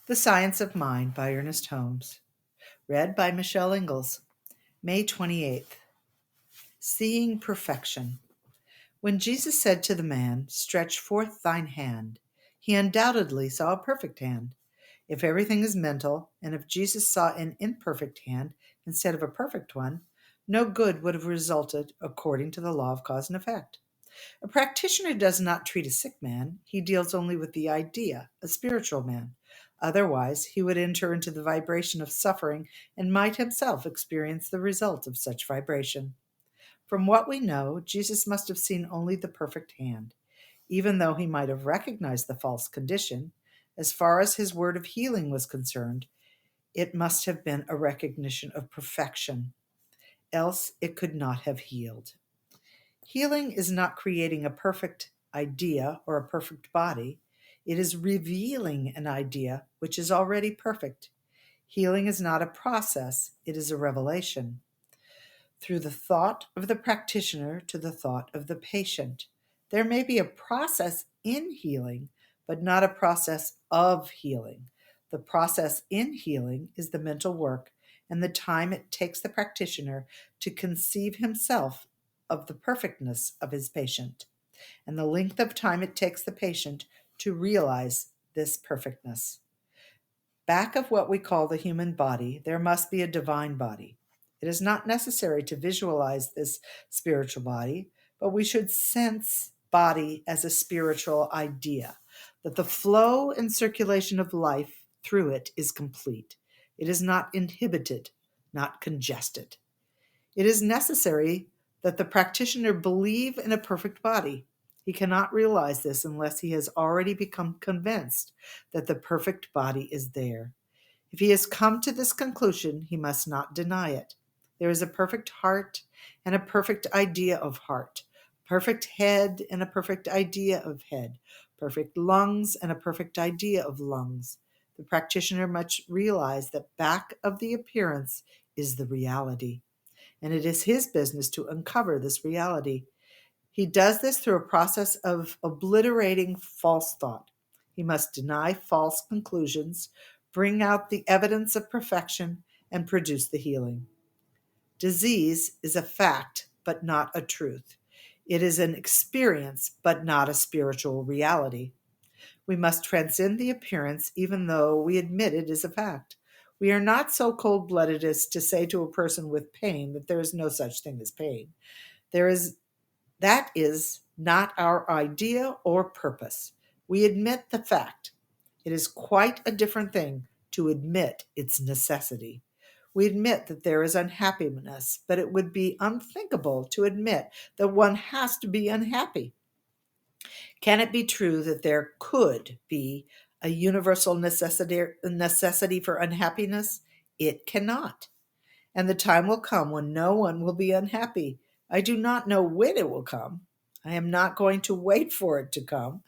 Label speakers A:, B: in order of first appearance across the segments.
A: The Science of Mind by Ernest Holmes. Read by Michelle Ingalls. May 28th. Seeing Perfection. When Jesus said to the man, "Stretch forth thine hand," he undoubtedly saw a perfect hand. If everything is mental, and if Jesus saw an imperfect hand instead of a perfect one, no good would have resulted according to the law of cause and effect. A practitioner does not treat a sick man, he deals only with the idea, a spiritual man. Otherwise, he would enter into the vibration of suffering and might himself experience the result of such vibration. From what we know, Jesus must have seen only the perfect hand. Even though he might have recognized the false condition, as far as his word of healing was concerned, it must have been a recognition of perfection. Else it could not have healed. Healing is not creating a perfect idea or a perfect body. It is revealing an idea which is already perfect. Healing is not a process, it is a revelation. Through the thought of the practitioner to the thought of the patient. There may be a process in healing, but not a process of healing. The process in healing is the mental work and the time it takes the practitioner to conceive himself of the perfectness of his patient, and the length of time it takes the patient to realize this perfectness. Back of what we call the human body, there must be a divine body. It is not necessary to visualize this spiritual body, but we should sense body as a spiritual idea, that the flow and circulation of life through it is complete. It is not inhibited, not congested. It is necessary that the practitioner believe in a perfect body. He cannot realize this unless he has already become convinced that the perfect body is there. If he has come to this conclusion, he must not deny it. There is a perfect heart and a perfect idea of heart, a perfect head and a perfect idea of head, perfect lungs and a perfect idea of lungs. The practitioner must realize that back of the appearance is the reality, and it is his business to uncover this reality. He does this through a process of obliterating false thought. He must deny false conclusions, bring out the evidence of perfection, and produce the healing. Disease is a fact, but not a truth. It is an experience, but not a spiritual reality. We must transcend the appearance, even though we admit it is a fact. We are not so cold-blooded as to say to a person with pain that there is no such thing as pain. That is not our idea or purpose. We admit the fact. It is quite a different thing to admit its necessity. We admit that there is unhappiness, but it would be unthinkable to admit that one has to be unhappy. Can it be true that there could be a universal necessity for unhappiness? It cannot. And the time will come when no one will be unhappy. I do not know when it will come. I am not going to wait for it to come,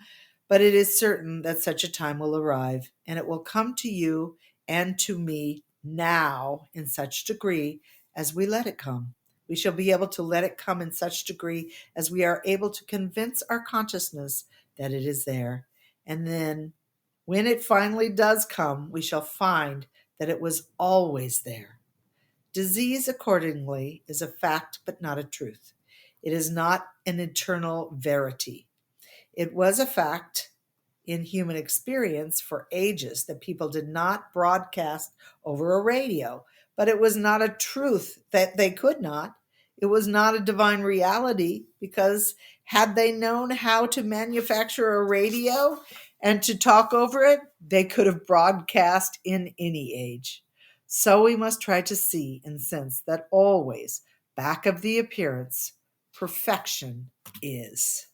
A: but it is certain that such a time will arrive, and it will come to you and to me now in such degree as we let it come. We shall be able to let it come in such degree as we are able to convince our consciousness that it is there. And then, when it finally does come, we shall find that it was always there. Disease, accordingly, is a fact but not a truth. It is not an eternal verity. It was a fact in human experience for ages that people did not broadcast over a radio, but it was not a truth that they could not. It was not a divine reality because had they known how to manufacture a radio and to talk over it, they could have broadcast in any age. So we must try to see and sense that always, back of the appearance, perfection is.